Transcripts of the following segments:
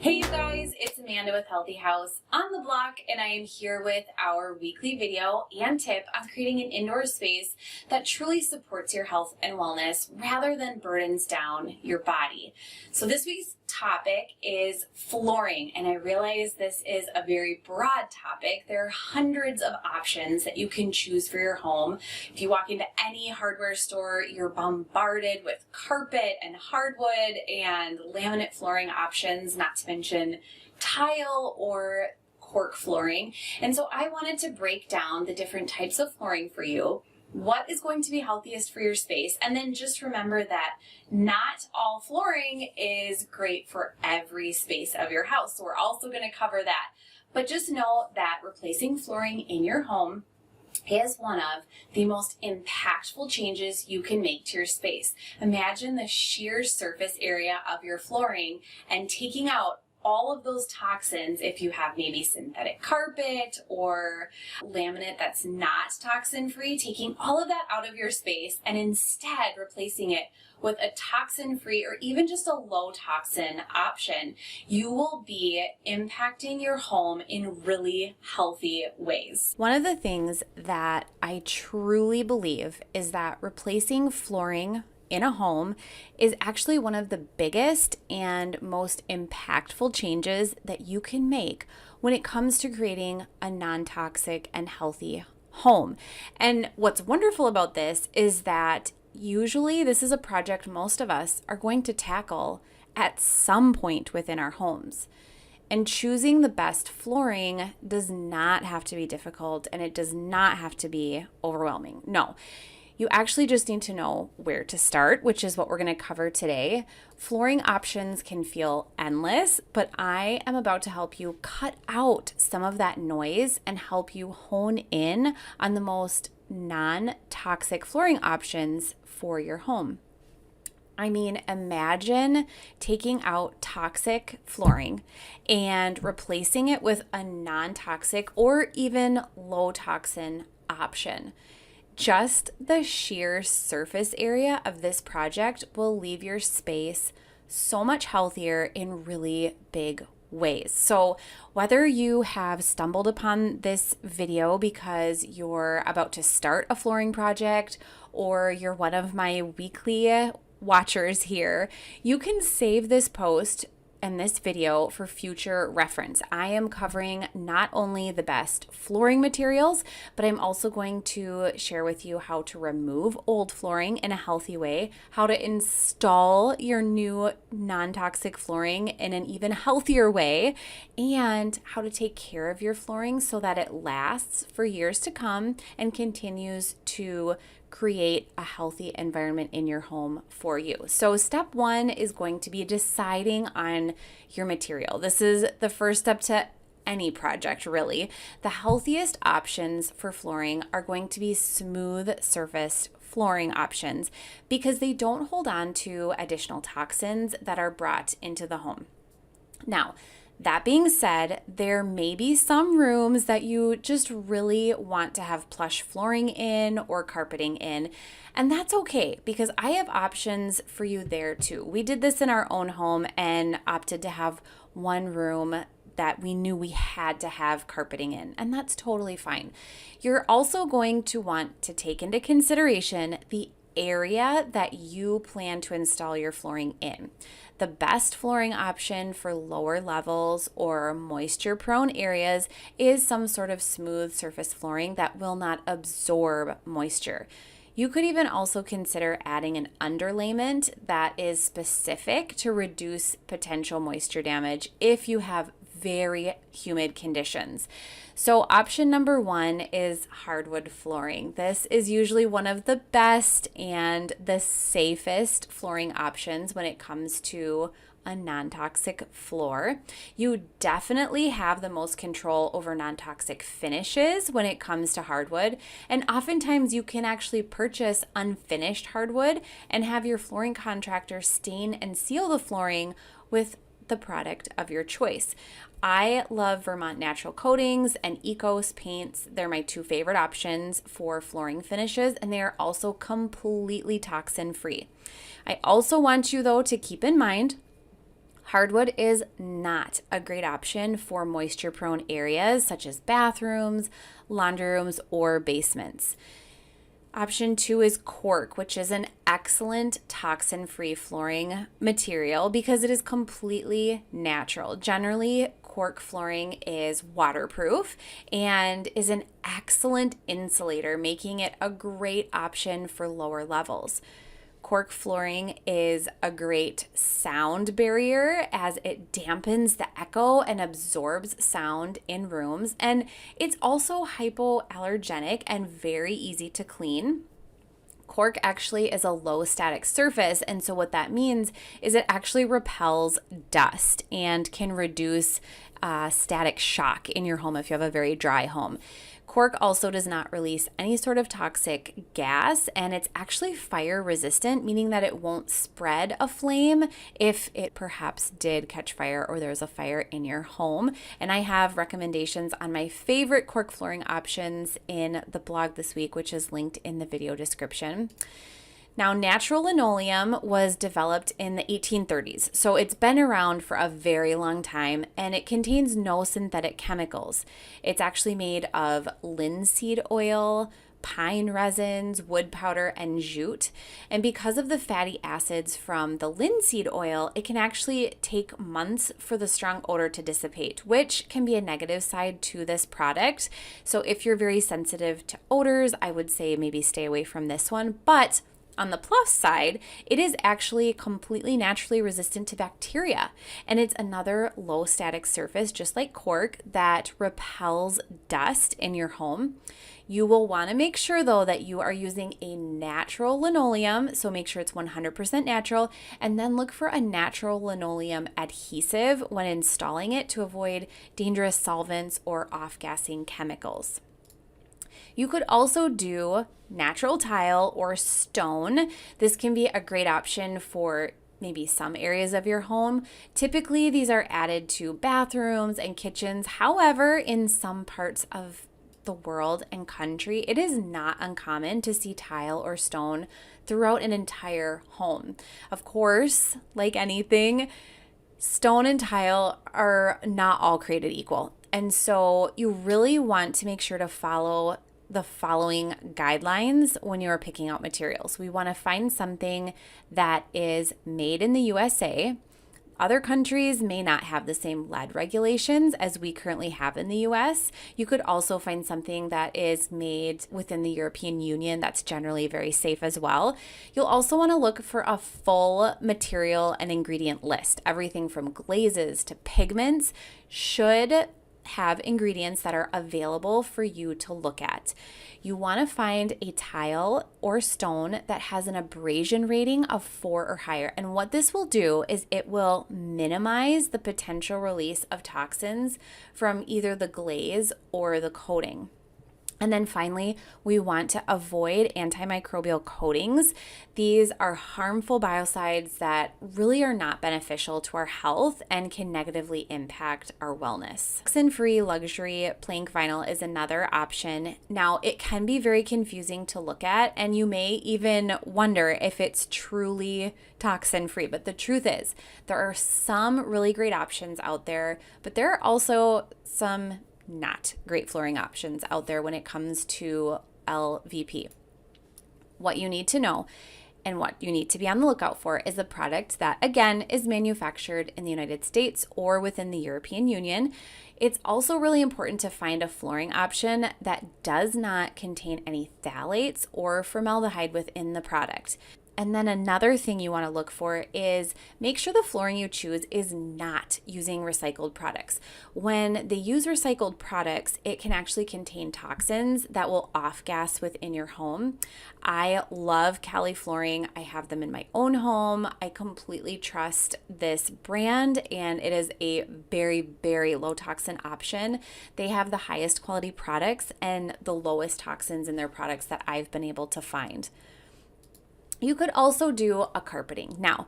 Hey you guys, it's Amanda with Healthy House on the block, and I am here with our weekly video and tip on creating an indoor space that truly supports your health and wellness rather than burdens down your body. So this week's topic is flooring, and I realize this is a very broad topic. There are hundreds of options that you can choose for your home. If you walk into any hardware store, you're bombarded with carpet and hardwood and laminate flooring options, not to mention tile or cork flooring. And so I wanted to break down the different types of flooring for you, what is going to be healthiest for your space, and then just remember that not all flooring is great for every space of your house. So we're also going to cover that. But just know that replacing flooring in your home is one of the most impactful changes you can make to your space. Imagine the sheer surface area of your flooring and taking out all of those toxins. If you have maybe synthetic carpet or laminate that's not toxin-free, taking all of that out of your space and instead replacing it with a toxin-free or even just a low toxin option, you will be impacting your home in really healthy ways. One of the things that I truly believe is that replacing flooring in a home is actually one of the biggest and most impactful changes that you can make when it comes to creating a non-toxic and healthy home. And what's wonderful about this is that usually this is a project most of us are going to tackle at some point within our homes. And choosing the best flooring does not have to be difficult, and it does not have to be overwhelming. No. You actually just need to know where to start, which is what we're going to cover today. Flooring options can feel endless, but I am about to help you cut out some of that noise and help you hone in on the most non-toxic flooring options for your home. I mean, imagine taking out toxic flooring and replacing it with a non-toxic or even low toxin option. Just the sheer surface area of this project will leave your space so much healthier in really big ways. So whether you have stumbled upon this video because you're about to start a flooring project or you're one of my weekly watchers here, you can save this post and this video for future reference. I am covering not only the best flooring materials, but I'm also going to share with you how to remove old flooring in a healthy way, how to install your new non-toxic flooring in an even healthier way, and how to take care of your flooring so that it lasts for years to come and continues to create a healthy environment in your home for you. So step one is going to be deciding on your material. This is the first step to any project, really. The healthiest options for flooring are going to be smooth surfaced flooring options because they don't hold on to additional toxins that are brought into the home. Now, that being said, there may be some rooms that you just really want to have plush flooring in or carpeting in, and that's okay because I have options for you there too. We did this in our own home and opted to have one room that we knew we had to have carpeting in, and that's totally fine. You're also going to want to take into consideration the area that you plan to install your flooring in. The best flooring option for lower levels or moisture prone areas is some sort of smooth surface flooring that will not absorb moisture. You could even also consider adding an underlayment that is specific to reduce potential moisture damage if you have very humid conditions. So option number one is hardwood flooring. This is usually one of the best and the safest flooring options when it comes to a non-toxic floor. You definitely have the most control over non-toxic finishes when it comes to hardwood, and oftentimes you can actually purchase unfinished hardwood and have your flooring contractor stain and seal the flooring with the product of your choice. I love Vermont Natural Coatings and Ecos paints. They're my two favorite options for flooring finishes, and they are also completely toxin free. I also want you though to keep in mind Hardwood is not a great option for moisture-prone areas such as bathrooms, laundry rooms, or basements. Option 2 is cork, which is an excellent toxin-free flooring material because it is completely natural. Generally, cork flooring is waterproof and is an excellent insulator, making it a great option for lower levels. Cork flooring is a great sound barrier as it dampens the echo and absorbs sound in rooms. And it's also hypoallergenic and very easy to clean. Cork actually is a low static surface, and so what that means is it actually repels dust and can reduce static shock in your home if you have a very dry home. Cork also does not release any sort of toxic gas, and it's actually fire resistant, meaning that it won't spread a flame if it perhaps did catch fire or there's a fire in your home. And I have recommendations on my favorite cork flooring options in the blog this week, which is linked in the video description. Now, natural linoleum was developed in the 1830s, so it's been around for a very long time, and it contains no synthetic chemicals. It's actually made of linseed oil, pine resins, wood powder, and jute. And because of the fatty acids from the linseed oil, it can actually take months for the strong odor to dissipate, which can be a negative side to this product. So if you're very sensitive to odors, I would say maybe stay away from this one. But on the plus side, it is actually completely naturally resistant to bacteria, and it's another low static surface, just like cork, that repels dust in your home. You will want to make sure, though, that you are using a natural linoleum, so make sure it's 100% natural, and then look for a natural linoleum adhesive when installing it to avoid dangerous solvents or off-gassing chemicals. You could also do natural tile or stone. This can be a great option for maybe some areas of your home. Typically, these are added to bathrooms and kitchens. However, in some parts of the world and country, it is not uncommon to see tile or stone throughout an entire home. Of course, like anything, stone and tile are not all created equal. And so you really want to make sure to follow the following guidelines when you are picking out materials. We want to find something that is made in the USA. Other countries may not have the same lead regulations as we currently have in the US. You could also find something that is made within the European Union that's generally very safe as well. You'll also want to look for a full material and ingredient list. Everything from glazes to pigments should have ingredients that are available for you to look at. You want to find a tile or stone that has an abrasion rating of 4 or higher. And what this will do is it will minimize the potential release of toxins from either the glaze or the coating. And then finally, we want to avoid antimicrobial coatings. These are harmful biocides that really are not beneficial to our health and can negatively impact our wellness. Toxin-free luxury plank vinyl is another option. Now, it can be very confusing to look at, and you may even wonder if it's truly toxin-free. But the truth is, there are some really great options out there, but there are also some not great flooring options out there when it comes to LVP. What you need to know and what you need to be on the lookout for is a product that, again, is manufactured in the United States or within the European Union. It's also really important to find a flooring option that does not contain any phthalates or formaldehyde within the product. And then another thing you want to look for is make sure the flooring you choose is not using recycled products. When they use recycled products, it can actually contain toxins that will off-gas within your home. I love Cali flooring. I have them in my own home. I completely trust this brand, and it is a very, very low toxin option. They have the highest quality products and the lowest toxins in their products that I've been able to find. You could also do a carpeting. Now,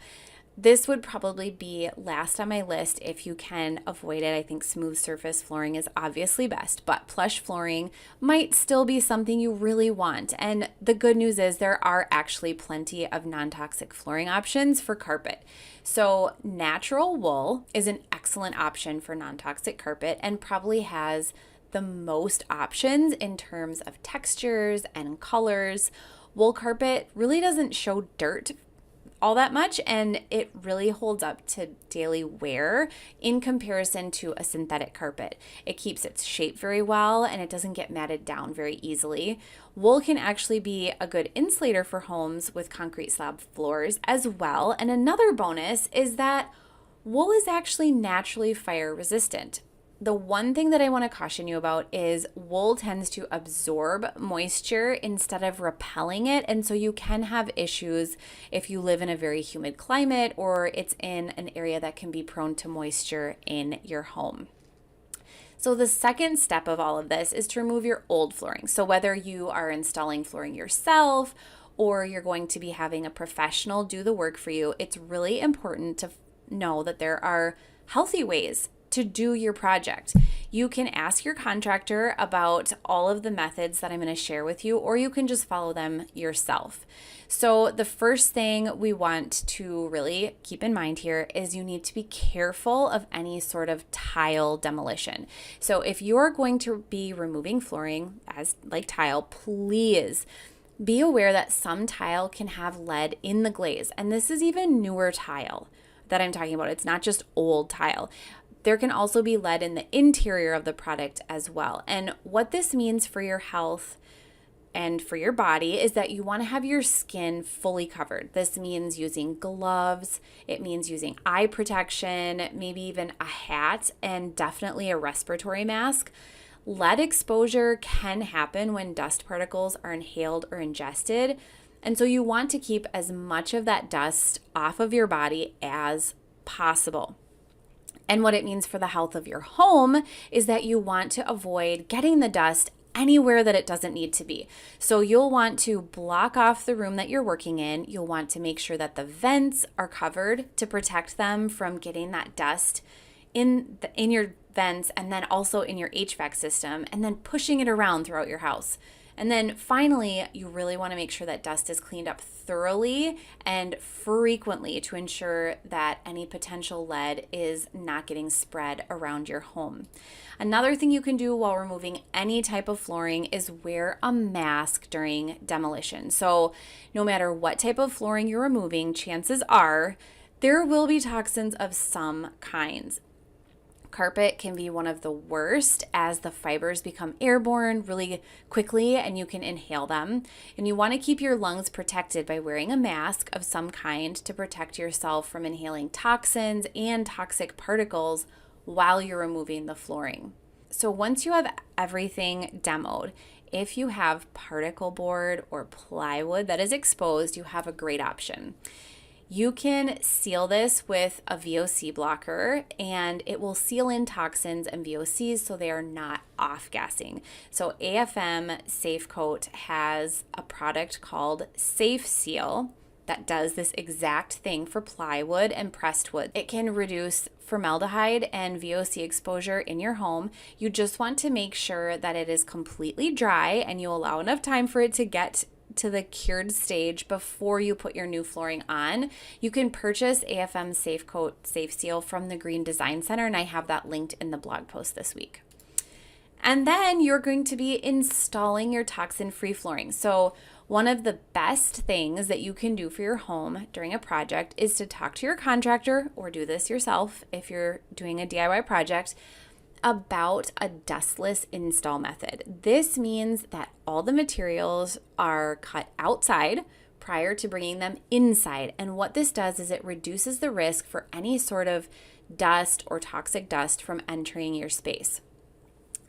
This would probably be last on my list if you can avoid it. I think smooth surface flooring is obviously best, but plush flooring might still be something you really want. And the good news is there are actually plenty of non-toxic flooring options for carpet. So natural wool is an excellent option for non-toxic carpet and probably has the most options in terms of textures and colors. Wool carpet really doesn't show dirt all that much, and it really holds up to daily wear in comparison to a synthetic carpet. It keeps its shape very well and it doesn't get matted down very easily. Wool can actually be a good insulator for homes with concrete slab floors as well. And another bonus is that wool is actually naturally fire resistant. The one thing that I want to caution you about is wool tends to absorb moisture instead of repelling it. And so you can have issues if you live in a very humid climate or it's in an area that can be prone to moisture in your home. So the second step of all of this is to remove your old flooring. So whether you are installing flooring yourself or you're going to be having a professional do the work for you, it's really important to know that there are healthy ways to do your project. You can ask your contractor about all of the methods that I'm going to share with you, or you can just follow them yourself. So the first thing we want to really keep in mind here is you need to be careful of any sort of tile demolition. So if you're going to be removing flooring as like tile, please be aware that some tile can have lead in the glaze. And this is even newer tile that I'm talking about. It's not just old tile. There can also be lead in the interior of the product as well. And what this means for your health and for your body is that you want to have your skin fully covered. This means using gloves, it means using eye protection, maybe even a hat, and definitely a respiratory mask. Lead exposure can happen when dust particles are inhaled or ingested. And so you want to keep as much of that dust off of your body as possible. And what it means for the health of your home is that you want to avoid getting the dust anywhere that it doesn't need to be. So you'll want to block off the room that you're working in. You'll want to make sure that the vents are covered to protect them from getting that dust in your vents and then also in your HVAC system and then pushing it around throughout your house. And then finally, you really want to make sure that dust is cleaned up thoroughly and frequently to ensure that any potential lead is not getting spread around your home. Another thing you can do while removing any type of flooring is wear a mask during demolition. So no matter what type of flooring you're removing, chances are there will be toxins of some kinds. Carpet can be one of the worst as the fibers become airborne really quickly and you can inhale them. And you want to keep your lungs protected by wearing a mask of some kind to protect yourself from inhaling toxins and toxic particles while you're removing the flooring. So once you have everything demoed, if you have particle board or plywood that is exposed, you have a great option. You can seal this with a VOC blocker and it will seal in toxins and VOCs so they are not off-gassing. So AFM Safe Coat has a product called Safe Seal that does this exact thing for plywood and pressed wood. It can reduce formaldehyde and VOC exposure in your home. You just want to make sure that it is completely dry and you allow enough time for it to get to the cured stage before you put your new flooring on. You can purchase AFM Safe Coat Safe Seal from the Green Design Center, and I have that linked in the blog post this week. And then you're going to be installing your toxin-free flooring. So one of the best things that you can do for your home during a project is to talk to your contractor or do this yourself if you're doing a DIY project about a dustless install method. This means that all the materials are cut outside prior to bringing them inside. And what this does is it reduces the risk for any sort of dust or toxic dust from entering your space.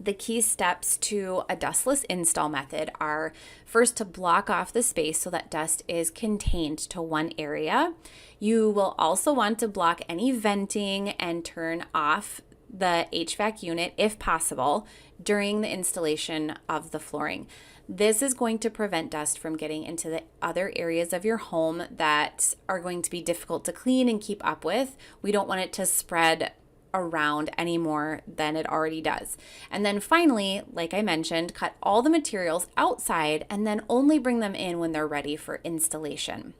The key steps to a dustless install method are first to block off the space so that dust is contained to one area. You will also want to block any venting and turn off the HVAC unit if possible during the installation of the flooring. This is going to prevent dust from getting into the other areas of your home that are going to be difficult to clean and keep up with. We don't want it to spread around any more than it already does. And then finally, like I mentioned, cut all the materials outside and then only bring them in when they're ready for installation.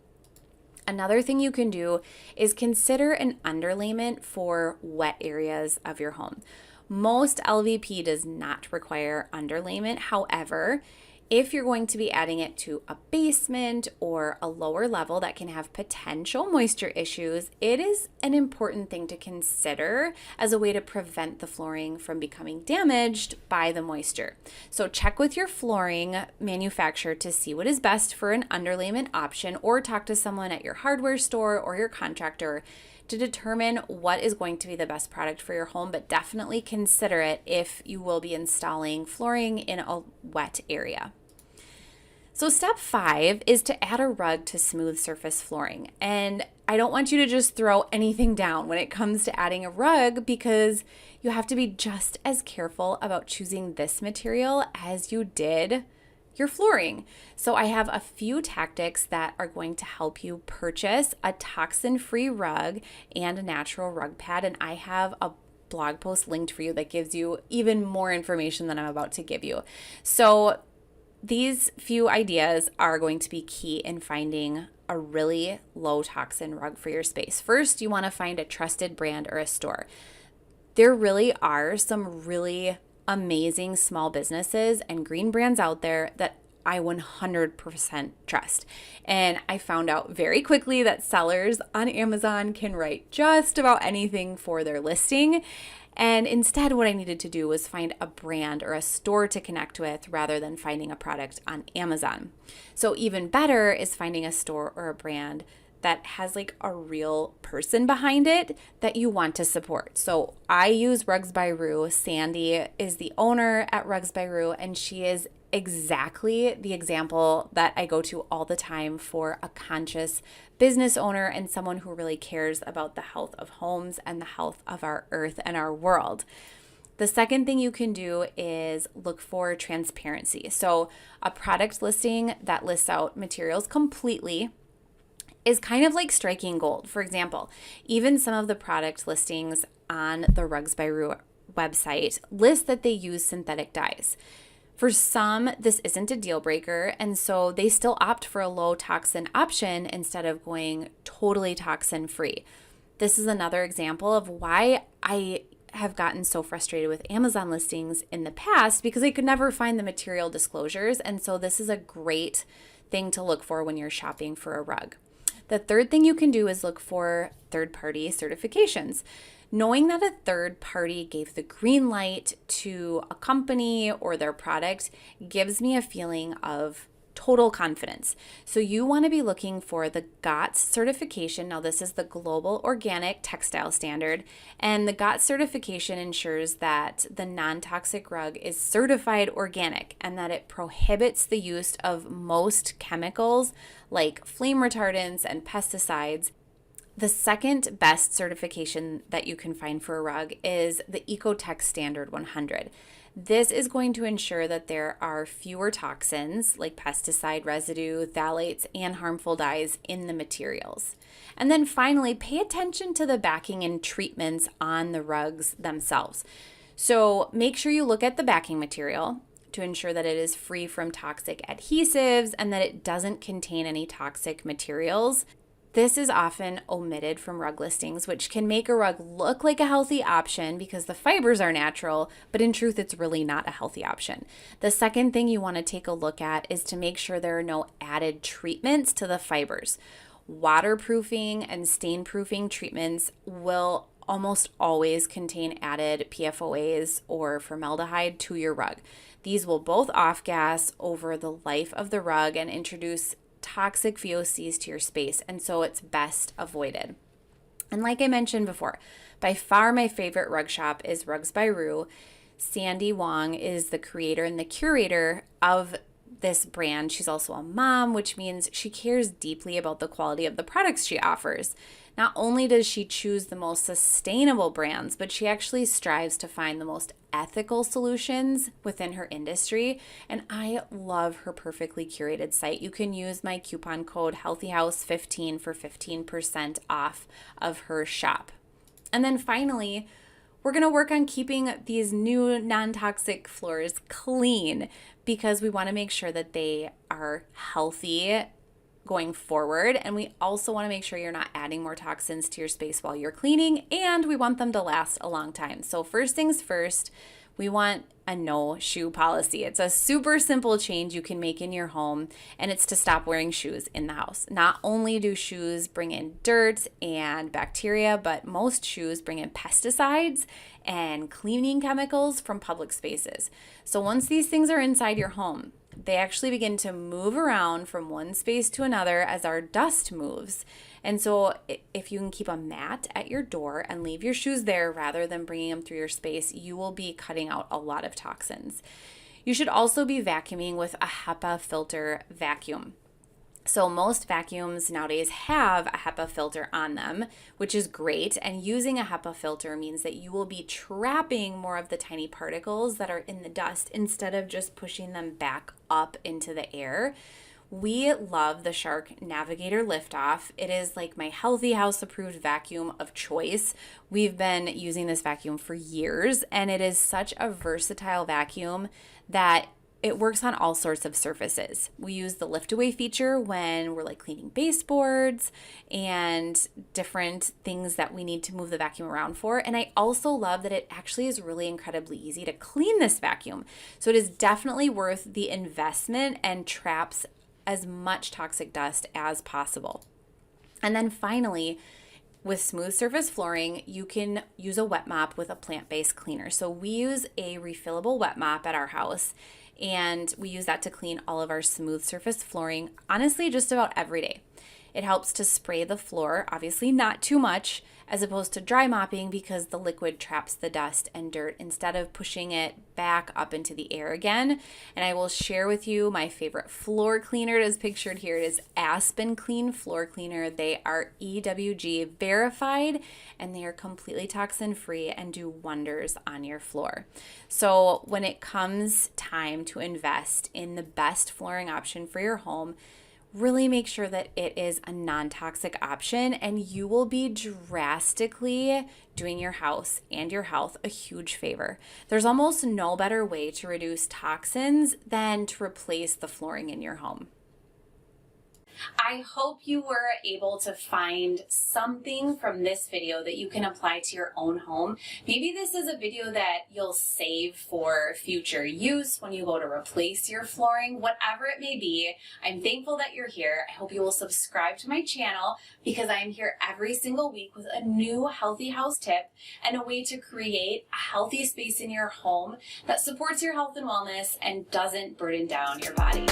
Another thing you can do is consider an underlayment for wet areas of your home. Most LVP does not require underlayment. However, if you're going to be adding it to a basement or a lower level that can have potential moisture issues, it is an important thing to consider as a way to prevent the flooring from becoming damaged by the moisture. So check with your flooring manufacturer to see what is best for an underlayment option, or talk to someone at your hardware store or your contractor to determine what is going to be the best product for your home, but definitely consider it if you will be installing flooring in a wet area. So step 5 is to add a rug to smooth surface flooring. And I don't want you to just throw anything down when it comes to adding a rug, because you have to be just as careful about choosing this material as you did your flooring. So I have a few tactics that are going to help you purchase a toxin-free rug and a natural rug pad. And I have a blog post linked for you that gives you even more information than I'm about to give you. So these few ideas are going to be key in finding a really low toxin rug for your space. First, you want to find a trusted brand or a store. There really are some really amazing small businesses and green brands out there that I 100% trust. And I found out very quickly that sellers on Amazon can write just about anything for their listing. And instead, what I needed to do was find a brand or a store to connect with rather than finding a product on Amazon. So even better is finding a store or a brand that has like a real person behind it that you want to support. So I use Rugs by Rue. Sandy is the owner at Rugs by Rue, and she is exactly the example that I go to all the time for a conscious business owner and someone who really cares about the health of homes and the health of our earth and our world. The second thing you can do is look for transparency. So a product listing that lists out materials completely is kind of like striking gold. For example, even some of the product listings on the Rugs by Rue website list that they use synthetic dyes. For some, this isn't a deal breaker, and so they still opt for a low toxin option instead of going totally toxin free. This is another example of why I have gotten so frustrated with Amazon listings in the past, because I could never find the material disclosures, and so this is a great thing to look for when you're shopping for a rug. The third thing you can do is look for third-party certifications. Knowing that a third party gave the green light to a company or their product gives me a feeling of total confidence. So you want to be looking for the GOTS certification. Now, this is the Global Organic Textile Standard, and the GOTS certification ensures that the non-toxic rug is certified organic and that it prohibits the use of most chemicals like flame retardants and pesticides. The second best certification that you can find for a rug is the Ecotech Standard 100. This is going to ensure that there are fewer toxins like pesticide residue, phthalates, and harmful dyes in the materials. And then finally, pay attention to the backing and treatments on the rugs themselves. So make sure you look at the backing material to ensure that it is free from toxic adhesives and that it doesn't contain any toxic materials. This is often omitted from rug listings, which can make a rug look like a healthy option because the fibers are natural, but in truth, it's really not a healthy option. The second thing you want to take a look at is to make sure there are no added treatments to the fibers. Waterproofing and stain-proofing treatments will almost always contain added PFOAs or formaldehyde to your rug. These will both off-gas over the life of the rug and introduce toxic VOCs to your space, and so it's best avoided. And like I mentioned before, by far my favorite rug shop is Rugs by Rue. Sandy Wong is the creator and the curator of this brand. She's also a mom, which means she cares deeply about the quality of the products she offers. Not only does she choose the most sustainable brands, but she actually strives to find the most ethical solutions within her industry. And I love her perfectly curated site. You can use my coupon code HEALTHYHOUSE15 for 15% off of her shop. And then finally, we're going to work on keeping these new non-toxic floors clean because we want to make sure that they are healthy going forward. And we also want to make sure you're not adding more toxins to your space while you're cleaning, and we want them to last a long time. So first things first, we want a no shoe policy. It's a super simple change you can make in your home, and it's to stop wearing shoes in the house. Not only do shoes bring in dirt and bacteria, but most shoes bring in pesticides and cleaning chemicals from public spaces. So once these things are inside your home, they actually begin to move around from one space to another as our dust moves. And so if you can keep a mat at your door and leave your shoes there rather than bringing them through your space, you will be cutting out a lot of toxins. You should also be vacuuming with a HEPA filter vacuum. So most vacuums nowadays have a HEPA filter on them, which is great. And using a HEPA filter means that you will be trapping more of the tiny particles that are in the dust instead of just pushing them back up into the air. We love the Shark Navigator Liftoff. It is like my Healthy House approved vacuum of choice. We've been using this vacuum for years, and it is such a versatile vacuum that it works on all sorts of surfaces. We use the lift away feature when we're like cleaning baseboards and different things that we need to move the vacuum around for. And I also love that it actually is really incredibly easy to clean this vacuum. So it is definitely worth the investment and traps as much toxic dust as possible. And then finally, with smooth surface flooring, you can use a wet mop with a plant-based cleaner. So we use a refillable wet mop at our house, and we use that to clean all of our smooth surface flooring, honestly, just about every day. It helps to spray the floor, obviously not too much, as opposed to dry mopping because the liquid traps the dust and dirt instead of pushing it back up into the air again. And I will share with you my favorite floor cleaner. It is pictured here. It is Aspen Clean Floor Cleaner. They are EWG verified, and they are completely toxin-free and do wonders on your floor. So when it comes time to invest in the best flooring option for your home, really make sure that it is a non-toxic option, and you will be drastically doing your house and your health a huge favor. There's almost no better way to reduce toxins than to replace the flooring in your home. I hope you were able to find something from this video that you can apply to your own home. Maybe this is a video that you'll save for future use when you go to replace your flooring, whatever it may be. I'm thankful that you're here. I hope you will subscribe to my channel because I am here every single week with a new healthy house tip and a way to create a healthy space in your home that supports your health and wellness and doesn't burden down your body.